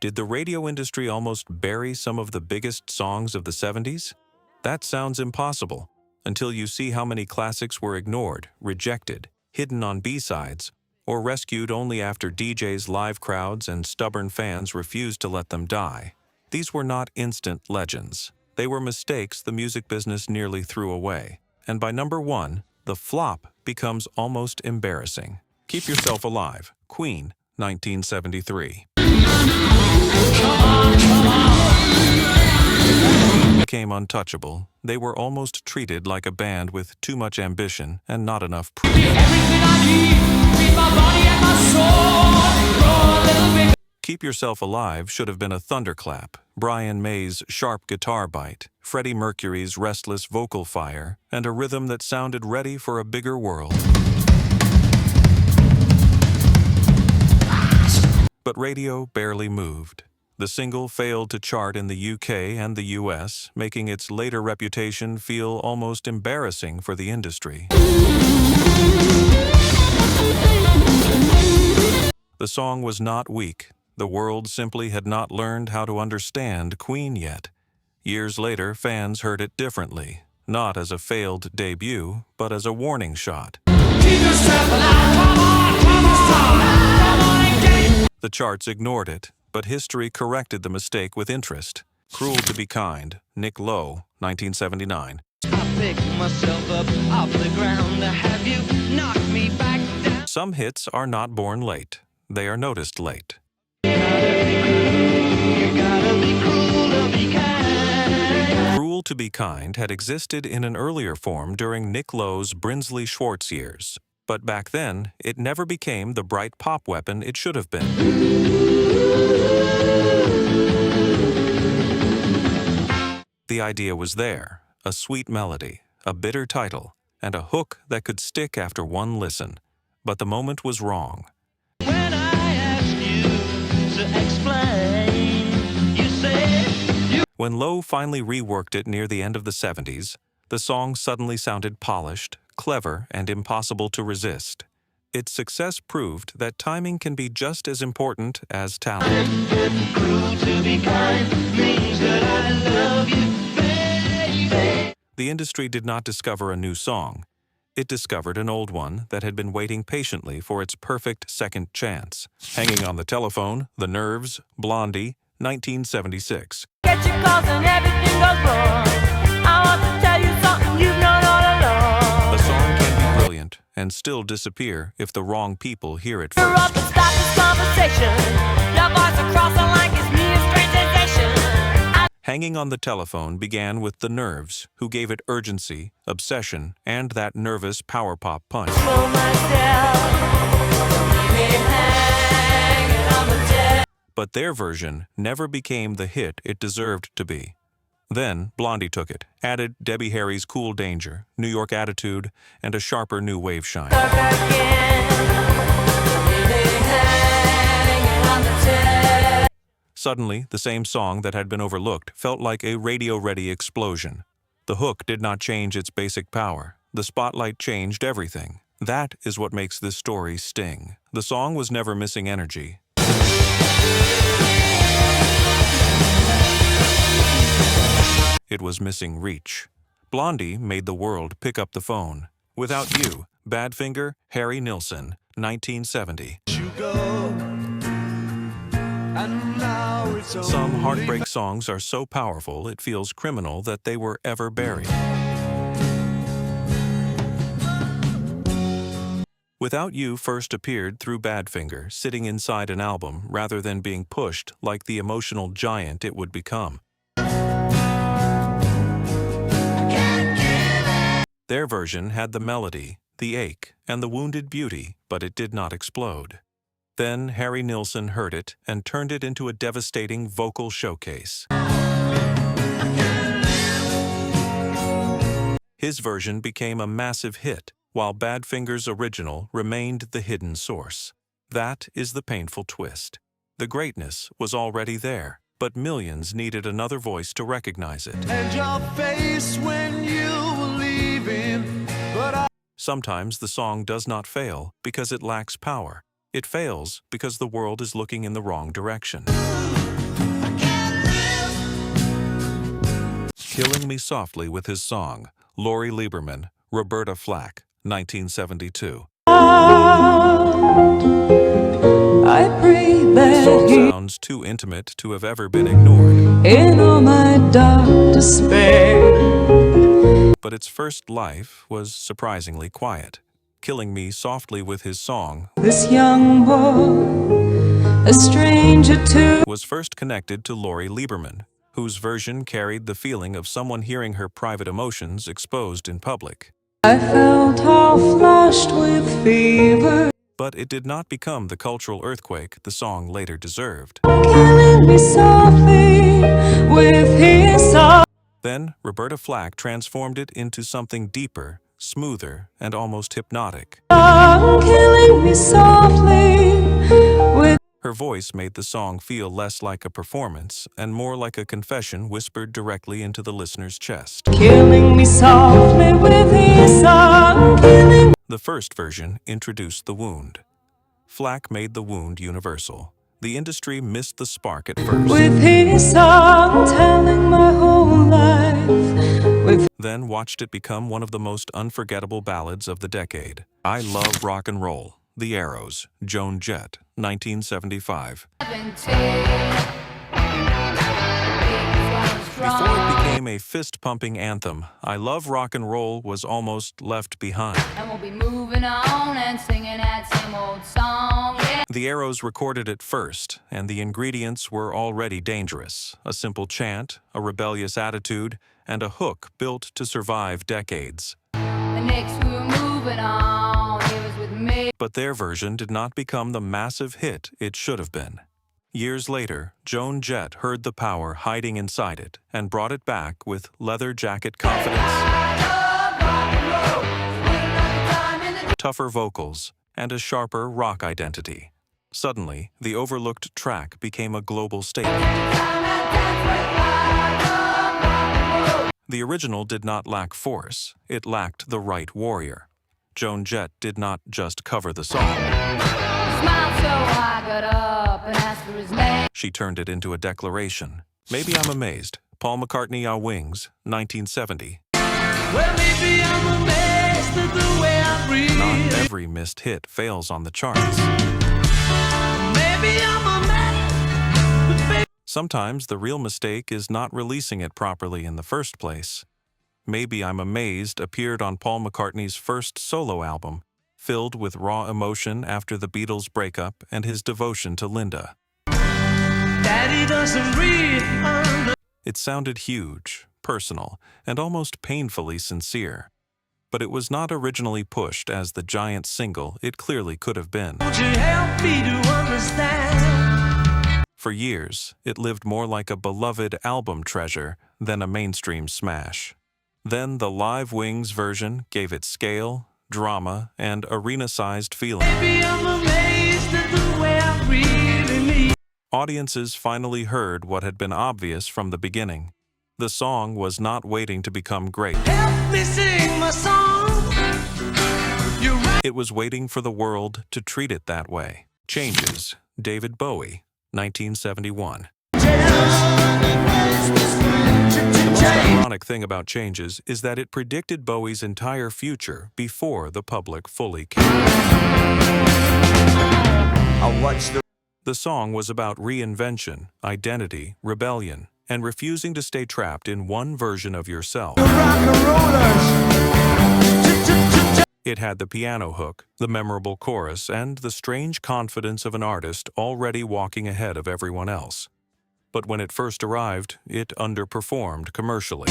Did the radio industry almost bury some of the biggest songs of the 70s? That sounds impossible, until you see how many classics were ignored, rejected, hidden on B-sides, or rescued only after DJs, live crowds, and stubborn fans refused to let them die. These were not instant legends. They were mistakes the music business nearly threw away. And by number 1, the flop becomes almost embarrassing. Keep Yourself Alive, Queen, 1973. Became untouchable. They were almost treated like a band with too much ambition and not enough proof. Keep Yourself Alive should have been a thunderclap, Brian May's sharp guitar bite, Freddie Mercury's restless vocal fire, and a rhythm that sounded ready for a bigger world. But radio barely moved. The single failed to chart in the UK and the US, making its later reputation feel almost embarrassing for the industry. The song was not weak. The world simply had not learned how to understand Queen yet. Years later, fans heard it differently, not as a failed debut, but as a warning shot. The charts ignored it, but history corrected the mistake with interest. Cruel to Be Kind, Nick Lowe, 1979. I picked myself up off the ground to have you knock me back down. Some hits are not born late. They are noticed late. Cruel to Be Kind had existed in an earlier form during Nick Lowe's Brinsley Schwartz years. But back then, it never became the bright pop weapon it should have been. The idea was there, a sweet melody, a bitter title, and a hook that could stick after one listen. But the moment was wrong. When I asked you to explain, you said you... When Lowe finally reworked it near the end of the 70s, the song suddenly sounded polished, clever, and impossible to resist. Its success proved that timing can be just as important as talent. Cruel to be kind means that I love you, baby. The industry did not discover a new song. It discovered an old one that had been waiting patiently for its perfect second chance. Hanging on the Telephone, The Nerves, Blondie, 1976. Get your calls and everything goes wrong. I want to tell you something you've known all along. The song can be brilliant and still disappear if the wrong people hear it You're up first. and stop this conversation. Your voice across the line gives me a strange sensation. Hanging on the Telephone began with The Nerves, who gave it urgency, obsession, and that nervous power pop punch. Slow myself, leave me hanging on the jet. But their version never became the hit it deserved to be. Then Blondie took it, added Debbie Harry's Cool Danger, New York Attitude, and a sharper new wave shine. Stuck again, leave me hanging on the jet. Suddenly, the same song that had been overlooked felt like a radio-ready explosion. The hook did not change its basic power. The spotlight changed everything. That is what makes this story sting. The song was never missing energy. It was missing reach. Blondie made the world pick up the phone. Without You, Badfinger, Harry Nilsson, 1970. Some heartbreak songs are so powerful it feels criminal that they were ever buried. Without You first appeared through Badfinger, sitting inside an album rather than being pushed like the emotional giant it would become. Their version had the melody, the ache, and the wounded beauty, but it did not explode. Then Harry Nilsson heard it and turned it into a devastating vocal showcase. His version became a massive hit, while Badfinger's original remained the hidden source. That is the painful twist. The greatness was already there, but millions needed another voice to recognize it. And your face when you were leaving, but Sometimes the song does not fail because it lacks power. It fails because the world is looking in the wrong direction. Killing Me Softly with his song, Lori Lieberman, Roberta Flack, 1972. I pray The that song sounds too intimate to have ever been ignored, in all my dark despair, but its first life was surprisingly quiet. Killing Me Softly with his song this young boy, a stranger to was first connected to Lori Lieberman, whose version carried the feeling of someone hearing her private emotions exposed in public. I felt all flushed with fever, But it did not become the cultural earthquake the song later deserved. killing me softly with his song. Then, Roberta Flack transformed it into something deeper, smoother, and almost hypnotic. Killing me softly with Her voice made the song feel less like a performance and more like a confession whispered directly into the listener's chest. killing me softly with his song. Killing The first version introduced the wound. Flack made the wound universal. The industry missed the spark at first, with his song, telling my whole life with then watched it become one of the most unforgettable ballads of the decade. I Love Rock and Roll, The Arrows, Joan Jett, 1975. Before it became a fist-pumping anthem, I Love Rock and Roll was almost left behind. And we'll be moving on and singing that same old song. Yeah. The Arrows recorded it first, and the ingredients were already dangerous. A simple chant, a rebellious attitude, and a hook built to survive decades. The next we were moving on, he was with me. But their version did not become the massive hit it should have been. Years later, Joan Jett heard the power hiding inside it and brought it back with leather jacket confidence, tougher vocals, and a sharper rock identity. Suddenly, the overlooked track became a global statement. The original did not lack force, it lacked the right warrior. Joan Jett did not just cover the song. Smiled so I got up and asked for his name. She turned it into a declaration. Maybe I'm Amazed. Paul McCartney, Our Wings, 1970. Well, maybe I'm amazed at the way I breathe. Not every missed hit fails on the charts. Maybe I'm amazed, but baby, Sometimes the real mistake is not releasing it properly in the first place. Maybe I'm Amazed appeared on Paul McCartney's first solo album, filled with raw emotion after the Beatles' breakup and his devotion to Linda. Daddy doesn't read on the It sounded huge, personal, and almost painfully sincere. But it was not originally pushed as the giant single it clearly could have been. Won't you help me to understand? For years, it lived more like a beloved album treasure than a mainstream smash. Then the Live Wings version gave it scale, drama, and arena-sized feeling. Maybe I'm amazed at the way I really need. Audiences finally heard what had been obvious from the beginning. The song was not waiting to become great. Help me sing my song. You're right. It was waiting for the world to treat it that way. Changes, David Bowie, 1971. The ironic thing about Changes is that it predicted Bowie's entire future before the public fully came. The song was about reinvention, identity, rebellion, and refusing to stay trapped in one version of yourself. It had the piano hook, the memorable chorus, and the strange confidence of an artist already walking ahead of everyone else. But when it first arrived, it underperformed commercially.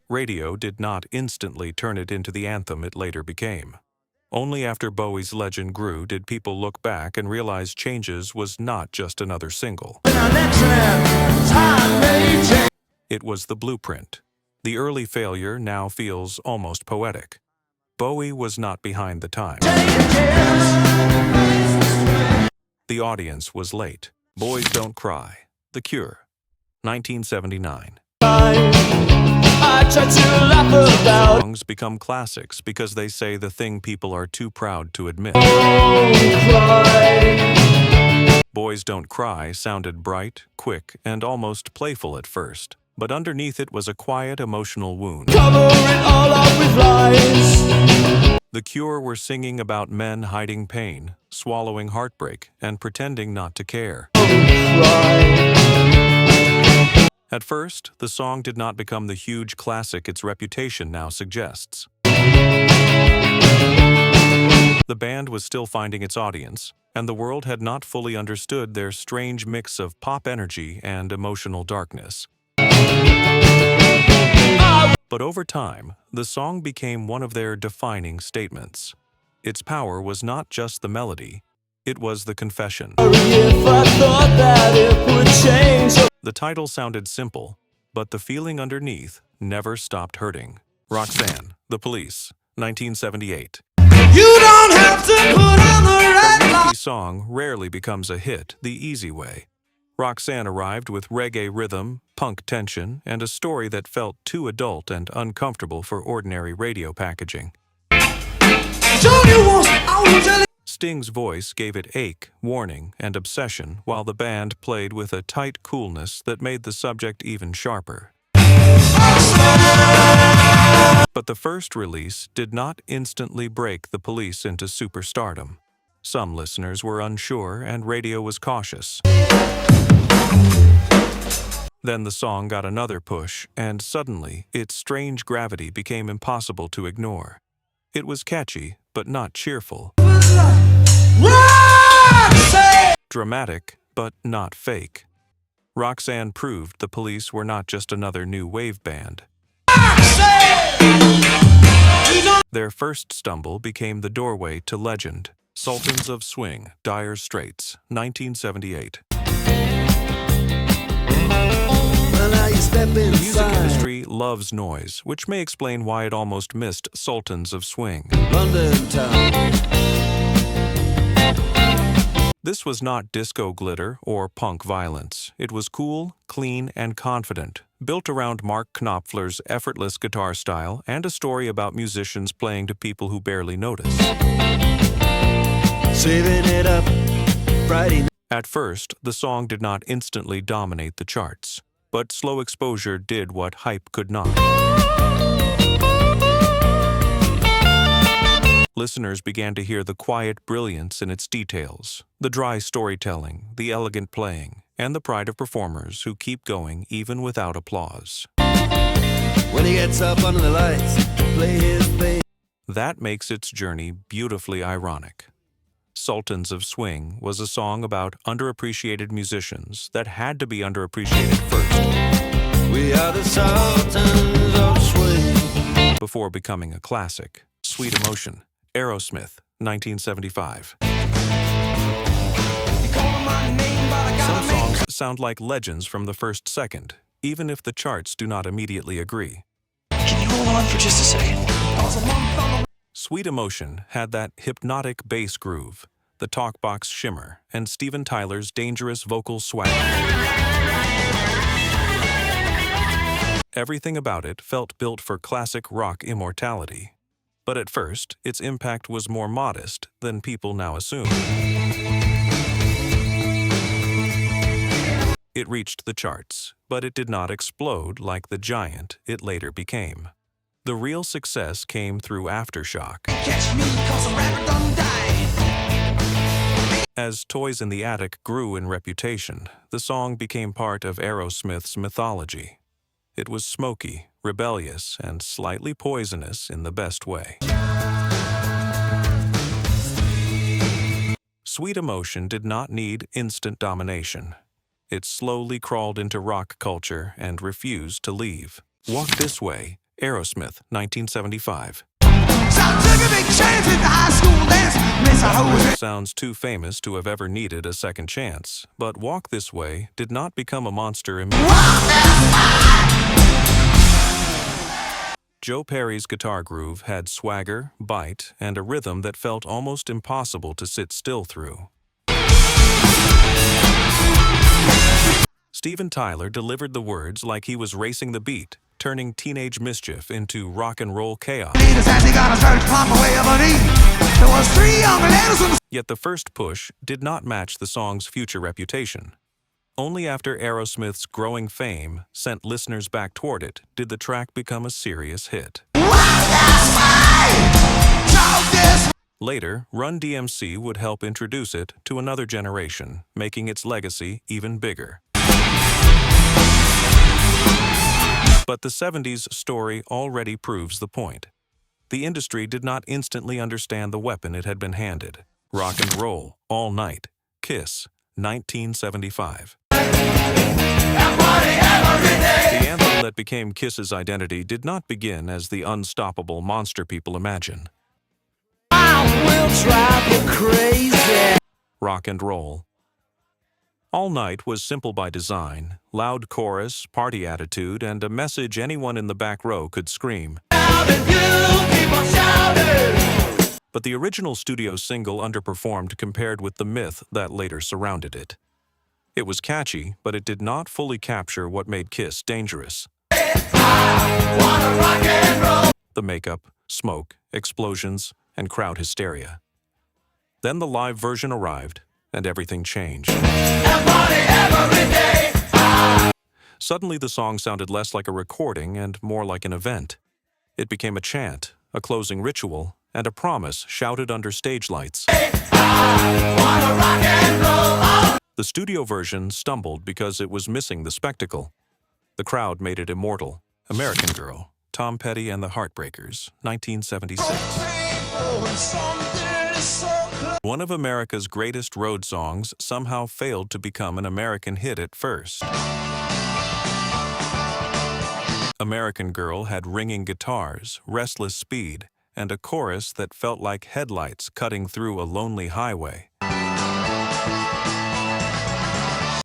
Radio did not instantly turn it into the anthem it later became. Only after Bowie's legend grew did people look back and realize Changes was not just another single. It was the blueprint. The early failure now feels almost poetic. Bowie was not behind the times. The audience was late. Boys Don't Cry, The Cure, 1979. I try to laugh about. Songs become classics because they say the thing people are too proud to admit. Boys Boys Don't Cry sounded bright, quick, and almost playful at first, but underneath it was a quiet emotional wound. Cover it all up with lies. The Cure were singing about men hiding pain, swallowing heartbreak, and pretending not to care. At first, the song did not become the huge classic its reputation now suggests. The band was still finding its audience, and the world had not fully understood their strange mix of pop energy and emotional darkness. But over time, the song became one of their defining statements. Its power was not just the melody, it was the confession. If I thought that it would change. The title sounded simple, but the feeling underneath never stopped hurting. Roxanne, The Police, 1978. You don't have to put on the red light. The song rarely becomes a hit the easy way. Roxanne arrived with reggae rhythm, punk tension, and a story that felt too adult and uncomfortable for ordinary radio packaging. Sting's voice gave it ache, warning, and obsession, while the band played with a tight coolness that made the subject even sharper. But the first release did not instantly break the Police into superstardom. Some listeners were unsure and radio was cautious. Then the song got another push, and suddenly its strange gravity became impossible to ignore. It was catchy, but not cheerful. Dramatic, but not fake. Roxanne proved the Police were not just another new wave band. Their first stumble became the doorway to legend. Sultans of Swing, Dire Straits, 1978. The music industry loves noise, which may explain why it almost missed Sultans of Swing. London town. This was not disco glitter or punk violence. It was cool, clean, and confident, built around Mark Knopfler's effortless guitar style and a story about musicians playing to people who barely notice. Saving it up Friday night. At first, the song did not instantly dominate the charts, but slow exposure did what hype could not. Listeners began to hear the quiet brilliance in its details, the dry storytelling, the elegant playing, and the pride of performers who keep going even without applause. When he gets up under the lights, play his thing. That makes its journey beautifully ironic. Sultans of Swing was a song about underappreciated musicians that had to be underappreciated first. We are the Sultans of Swing. Before becoming a classic. Sweet Emotion, Aerosmith, 1975. Some songs sound like legends from the first second, even if the charts do not immediately agree. Can you hold on for just a second? Sweet Emotion had that hypnotic bass groove, the talkbox shimmer, and Steven Tyler's dangerous vocal swag. Everything about it felt built for classic rock immortality. But at first, its impact was more modest than people now assume. It reached the charts, but it did not explode like the giant it later became. The real success came through Aftershock. As Toys in the Attic grew in reputation, the song became part of Aerosmith's mythology. It was smoky, rebellious, and slightly poisonous in the best way. Sweet Emotion did not need instant domination. It slowly crawled into rock culture and refused to leave. Walk This Way, Aerosmith, 1975. Sounds too famous to have ever needed a second chance, but Walk This Way did not become a monster immediately. Joe Perry's guitar groove had swagger, bite, and a rhythm that felt almost impossible to sit still through. Steven Tyler delivered the words like he was racing the beat, turning teenage mischief into rock and roll chaos. There was three young ladies in the Yet the first push did not match the song's future reputation. Only after Aerosmith's growing fame sent listeners back toward it did the track become a serious hit. Later, Run DMC would help introduce it to another generation, making its legacy even bigger. But the 70s story already proves the point. The industry did not instantly understand the weapon it had been handed. Rock and Roll, All Night, Kiss, 1975. The anthem that became Kiss's identity did not begin as the unstoppable monster people imagine. Rock and Roll. All Night was simple by design, loud chorus, party attitude, and a message anyone in the back row could scream. But the original studio single underperformed compared with the myth that later surrounded it. It was catchy, but it did not fully capture what made Kiss dangerous. The makeup, smoke, explosions, and crowd hysteria. Then the live version arrived, and everything changed. Suddenly the song sounded less like a recording and more like an event. It became a chant, a closing ritual, and a promise shouted under stage lights. The studio version stumbled because it was missing the spectacle. The crowd made it immortal. American Girl, Tom Petty and the Heartbreakers, 1976. One of America's greatest road songs somehow failed to become an American hit at first. American Girl had ringing guitars, restless speed, and a chorus that felt like headlights cutting through a lonely highway.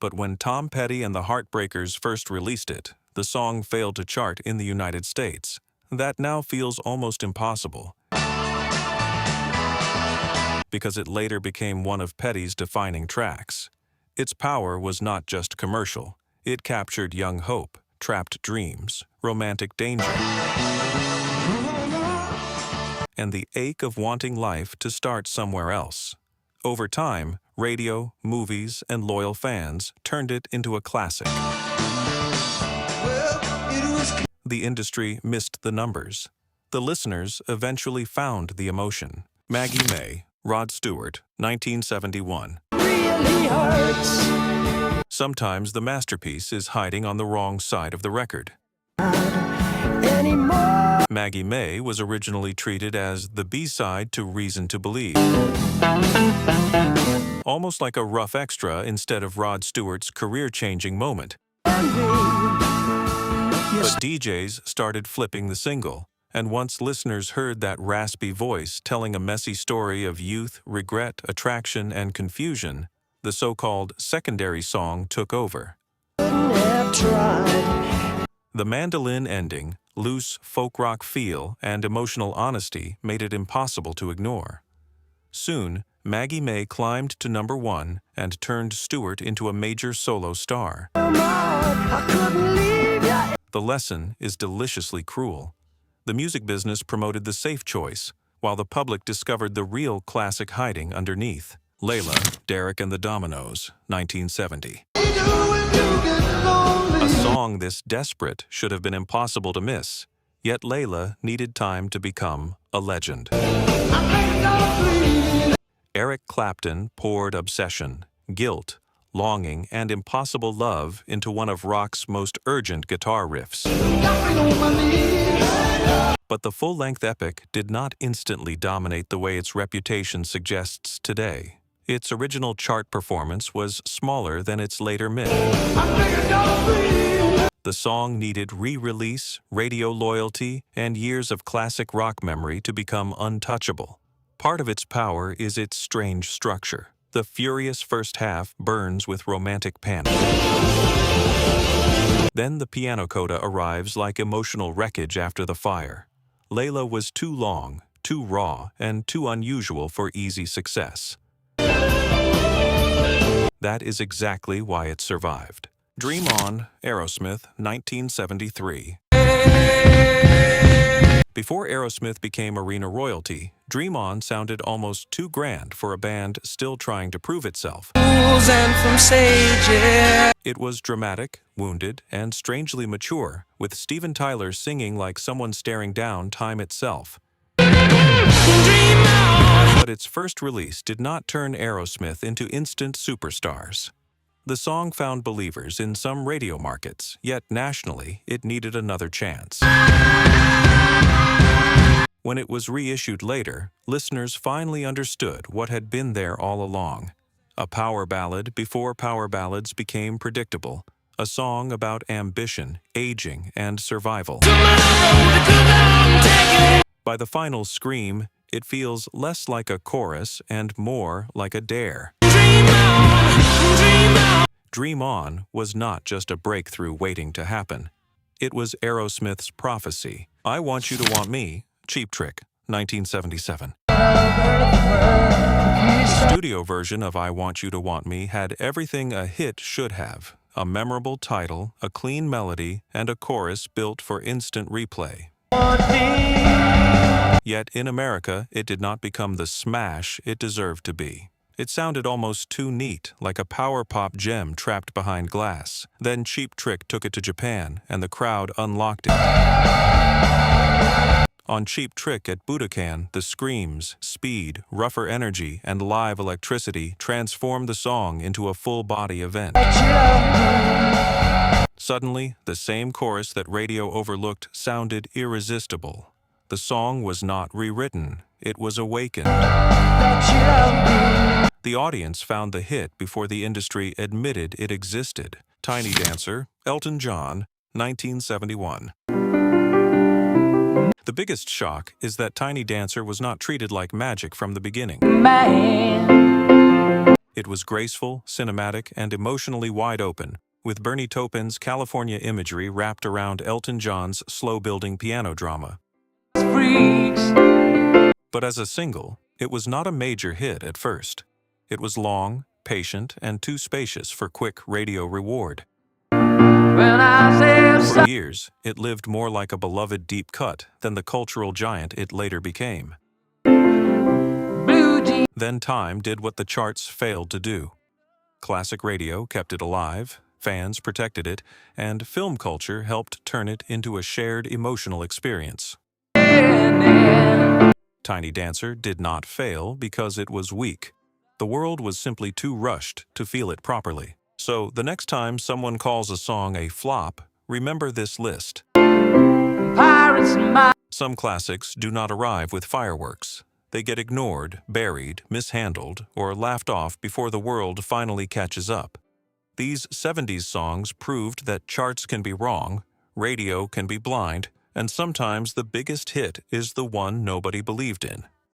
But when Tom Petty and the Heartbreakers first released it, the song failed to chart in the United States. That now feels almost impossible, because it later became one of Petty's defining tracks. Its power was not just commercial. It captured young hope, trapped dreams, romantic danger, and the ache of wanting life to start somewhere else. Over time, radio, movies, and loyal fans turned it into a classic. The industry missed the numbers. The listeners eventually found the emotion. Maggie May, Rod Stewart, 1971. Really hurts. Sometimes the masterpiece is hiding on the wrong side of the record. Maggie May was originally treated as the B-side to Reason to Believe. Almost like a rough extra instead of Rod Stewart's career-changing moment. But DJs started flipping the single, and once listeners heard that raspy voice telling a messy story of youth, regret, attraction, and confusion, the so-called secondary song took over. The mandolin ending, loose folk rock feel, and emotional honesty made it impossible to ignore. Soon, Maggie May climbed to #1 and turned Stewart into a major solo star. The lesson is deliciously cruel. The music business promoted the safe choice, while the public discovered the real classic hiding underneath. Layla, Derek and the Dominoes, 1970. A song this desperate should have been impossible to miss, yet Layla needed time to become a legend. Eric Clapton poured obsession, guilt, longing, and impossible love into one of rock's most urgent guitar riffs. But the full-length epic did not instantly dominate the way its reputation suggests today. Its original chart performance was smaller than its later myth. The song needed re-release, radio loyalty, and years of classic rock memory to become untouchable. Part of its power is its strange structure. The furious first half burns with romantic panic. Then the piano coda arrives like emotional wreckage after the fire. Layla was too long, too raw, and too unusual for easy success. That is exactly why it survived. Dream On, Aerosmith, 1973. Before Aerosmith became arena royalty, Dream On sounded almost too grand for a band still trying to prove itself. It was dramatic, wounded, and strangely mature, with Steven Tyler singing like someone staring down time itself. But its first release did not turn Aerosmith into instant superstars. The song found believers in some radio markets, yet nationally it needed another chance. When it was reissued later, listeners finally understood what had been there all along. A power ballad before power ballads became predictable. A song about ambition, aging, and survival. By the final scream, it feels less like a chorus and more like a dare. Dream On was not just a breakthrough waiting to happen. It was Aerosmith's prophecy. I Want You to Want Me, Cheap Trick, 1977. The studio version of I Want You to Want Me had everything a hit should have: a memorable title, a clean melody, and a chorus built for instant replay. Yet in America, it did not become the smash it deserved to be. It sounded almost too neat, like a power pop gem trapped behind glass. Then Cheap Trick took it to Japan, and the crowd unlocked it. On Cheap Trick at Budokan, the screams, speed, rougher energy, and live electricity transformed the song into a full-body event. Suddenly, the same chorus that radio overlooked sounded irresistible. The song was not rewritten, it was awakened. The audience found the hit before the industry admitted it existed. Tiny Dancer, Elton John, 1971. The biggest shock is that Tiny Dancer was not treated like magic from the beginning. It was graceful, cinematic, and emotionally wide open, with Bernie Taupin's California imagery wrapped around Elton John's slow-building piano drama. But as a single, it was not a major hit at first. It was long, patient, and too spacious for quick radio reward. For years, it lived more like a beloved deep cut than the cultural giant it later became. Then time did what the charts failed to do. Classic radio kept it alive, fans protected it, and film culture helped turn it into a shared emotional experience. Tiny Dancer did not fail because it was weak. The world was simply too rushed to feel it properly. So the next time someone calls a song a flop, remember this list. Some classics do not arrive with fireworks. They get ignored, buried, mishandled, or laughed off before the world finally catches up. These 70s songs proved that charts can be wrong, radio can be blind, and sometimes the biggest hit is the one nobody believed in.